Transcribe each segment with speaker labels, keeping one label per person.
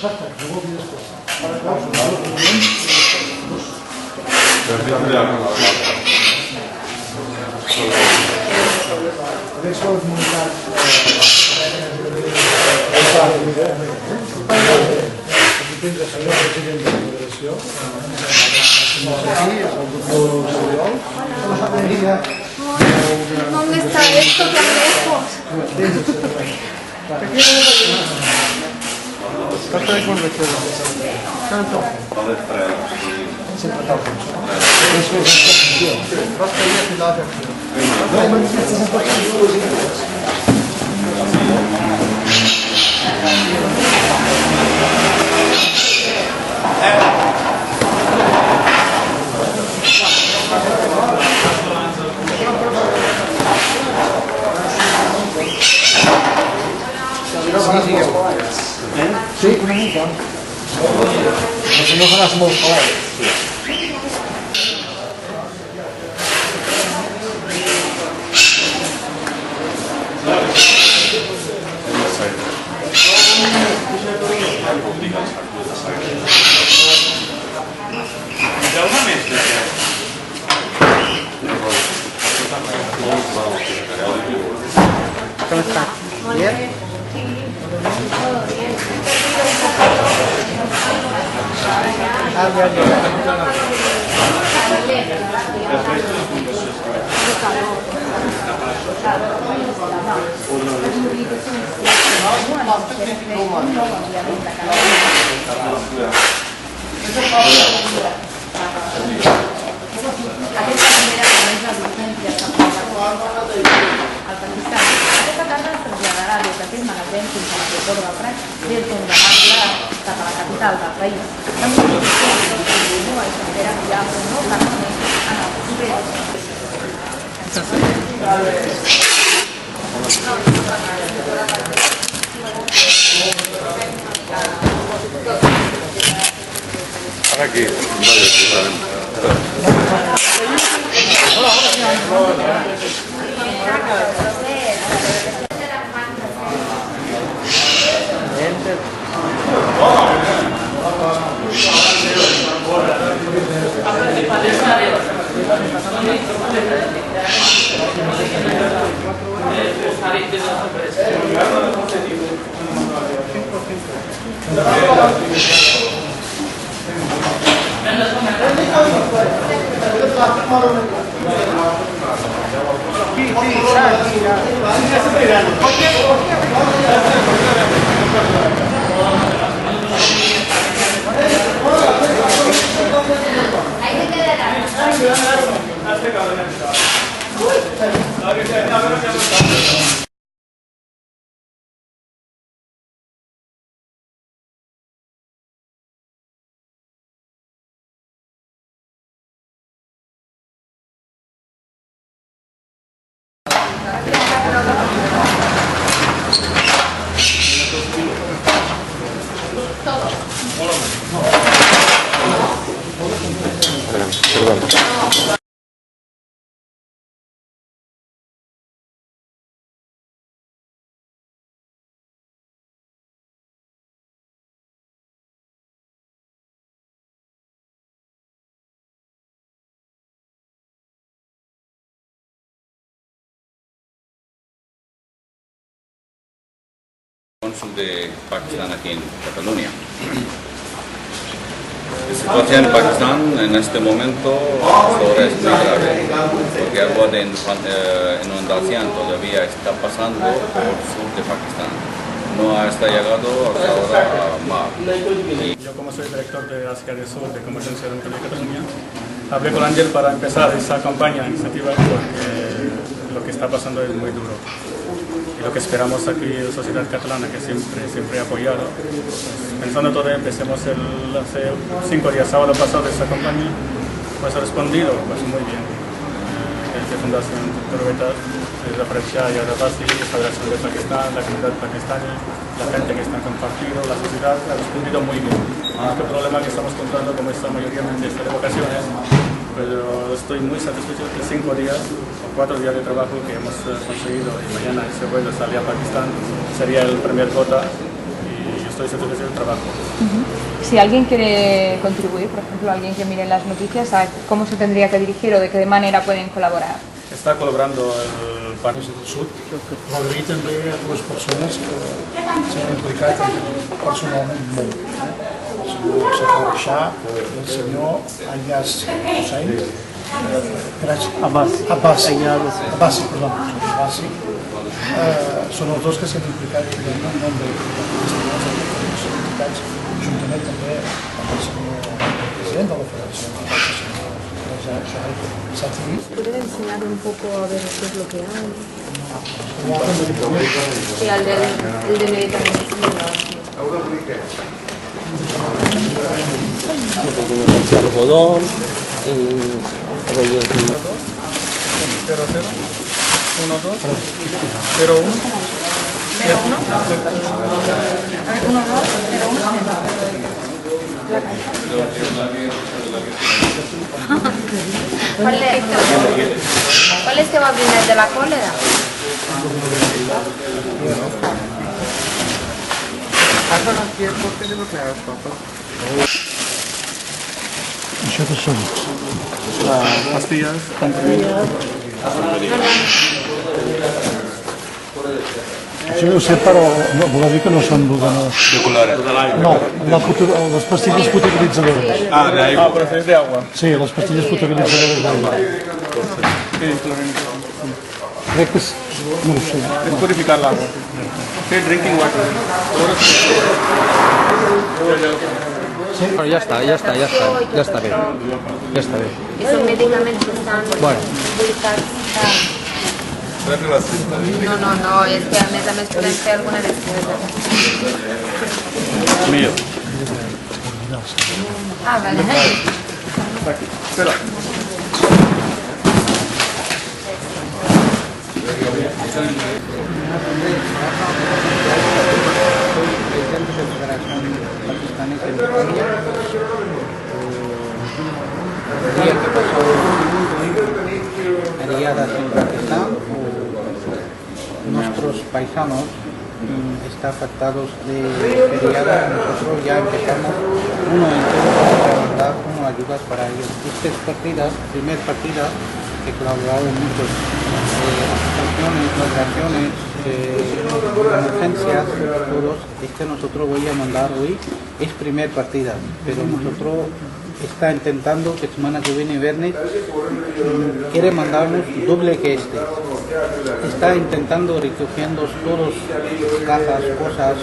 Speaker 1: Adesso ho comunicato dipende se io presidente della federazione
Speaker 2: ¿Dónde está esto tan lejos?
Speaker 1: Quanto è quello che tanto sempre troppo basta io filata Sí, una mica. Ma se no faràs molt calent.
Speaker 3: ¿Cómo estás? ¿Bien?
Speaker 2: Aquesta tarda es traslladarà des d'aquest magatzem fins a l'aeroport del Prat, des d'on demà cap a la capital del país. La mobilització continua i s'espera que hi ha un nou campament en el
Speaker 4: Aquí, Cónsul de Pakistán aquí en Cataluña. La situación en Pakistán en este momento ahora es muy grave, porque agua de inundación todavía está pasando por el sur de Pakistán. No hasta llegado hasta ahora a mar.
Speaker 5: Yo, como soy director de Asia del Sur de Convergencia Democrática de Cataluña, hablé con Ángel para empezar esa campaña iniciativa porque lo que está pasando es muy duro. Y lo que esperamos aquí en la sociedad catalana, que siempre ha apoyado, pues, pensando todo, empecemos hace 5 días, sábado pasado, esa campaña, pues ha respondido pues muy bien. Desde Fundación Turbetas, desde Francia y Adabasi, la Federación de Pakistán, la comunidad pakistana, la gente que está compartido, la sociedad ha respondido muy bien. El único problema que estamos encontrando, como esta mayoría de vacaciones, pero estoy muy satisfecho de 5 días o 4 días de trabajo que hemos conseguido, y mañana ese vuelo salía a Pakistán, sería el primer gota, y y yo estoy satisfecho del trabajo.
Speaker 2: Si alguien quiere contribuir, por ejemplo, alguien que mire las noticias, ¿a cómo se tendría que dirigir o de qué manera pueden colaborar?
Speaker 5: Està col·laborando el Parc
Speaker 6: del Sud. Agrair també a dues persones que s'han implicat personalment molt. El senyor Safar Shah i el senyor Ayaz Hussain. Abbasi, perdó. Són els dos que s'han implicat en nom d'aquestes entitats, juntament també amb el senyor president de la Federació,
Speaker 7: ¿Pueden enseñar un poco a ver qué es lo que hay? Sí, el de medicamentos.
Speaker 3: Algodón y rollos de...
Speaker 5: 00 12 01
Speaker 7: ¿Cuál es que va a venir de la cólera?
Speaker 6: Això què són?
Speaker 5: pastillas, comprimidos.
Speaker 6: Això deu ser, però vol dir que no són d'ordenadors.
Speaker 4: De colores.
Speaker 6: No, les pastilles potabilitzadores.
Speaker 5: Pero es de agua.
Speaker 6: Sí, les pastilles potabilitzadores d'aigua.
Speaker 5: ¿Qué es cloreno?
Speaker 6: Crec que és... no ho sé.
Speaker 5: Es purificar el agua. ¿Qué drinking water?
Speaker 3: Bueno, ya está bien. Ya está bien.
Speaker 7: Esos medicamentos están publicados. No, es que a mes pueden ser alguna despesa.
Speaker 5: Mío.
Speaker 7: Vale.
Speaker 5: Espera.
Speaker 3: Presidente de la Federación Pakistaní de Memoria, el día que pasó Ariadas en Pakistán, nuestros paisanos están afectados de feriadas. Nosotros ya empezamos uno entero para mandar ayudas para ellos. Estas partidas, primer partida, que colaboraron muchos asociaciones, organizaciones, emergencias, todos. Nosotros voy a mandar hoy, es primer partida, pero nosotros está intentando que semana que viene viernes quiere mandarnos doble que este. Está intentando recogiendo todos cajas, cosas,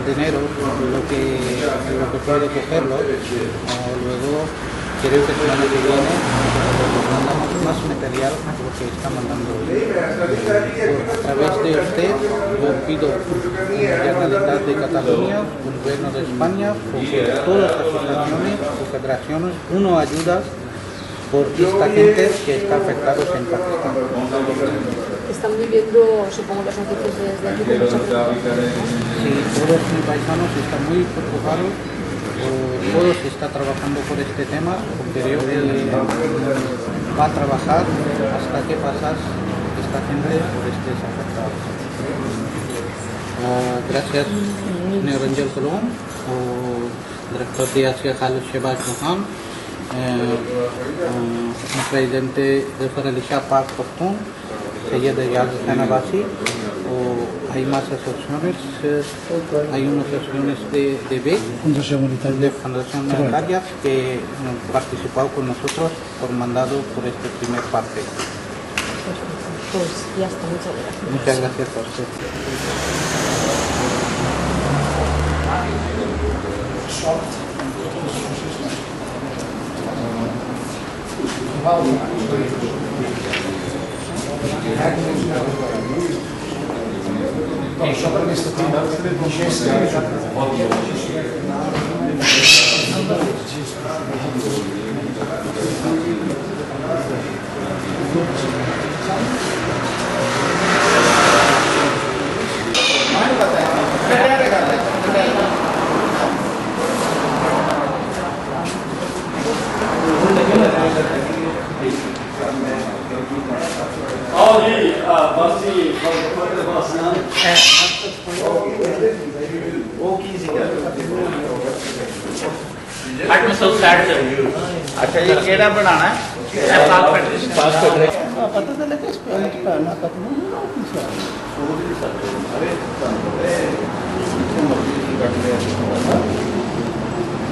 Speaker 3: dinero, lo que puede cogerlo. Luego creo que semana que viene mandamos más material lo que está mandando hoy. A través de usted yo pido a la Generalitat de Cataluña, al Gobierno de España, por todas las asociaciones y federaciones, ayudas por esta gente que está afectados en Pakistán.
Speaker 7: Están viviendo, supongo, las noticias desde aquí con mucha preocupación.
Speaker 3: Sí, todos mis paisanos están muy preocupados. Todos están trabajando por este tema, porque creo que va a trabajar hasta que pasas esta gente por estos afectados. Gracias, señor Angel Colón, director de Asia Khalid Shehbaz Mohan, presidente de Federalisha Pak Pakhtun, Syed Ayaz Hussain Abbasi. Hay más asociaciones, hay unas asociaciones de BEC,
Speaker 6: Fundación
Speaker 3: Monetaria, que han participado con nosotros por mandado por esta primera parte.
Speaker 7: Pues ya está, muchas gracias.
Speaker 3: Muchas gracias a usted.
Speaker 6: Això per aquesta tema,
Speaker 1: O 15 gel. अच्छा जी केड़ा बनाना है
Speaker 3: पता तो लगे स्पेलिंग का ना पता नहीं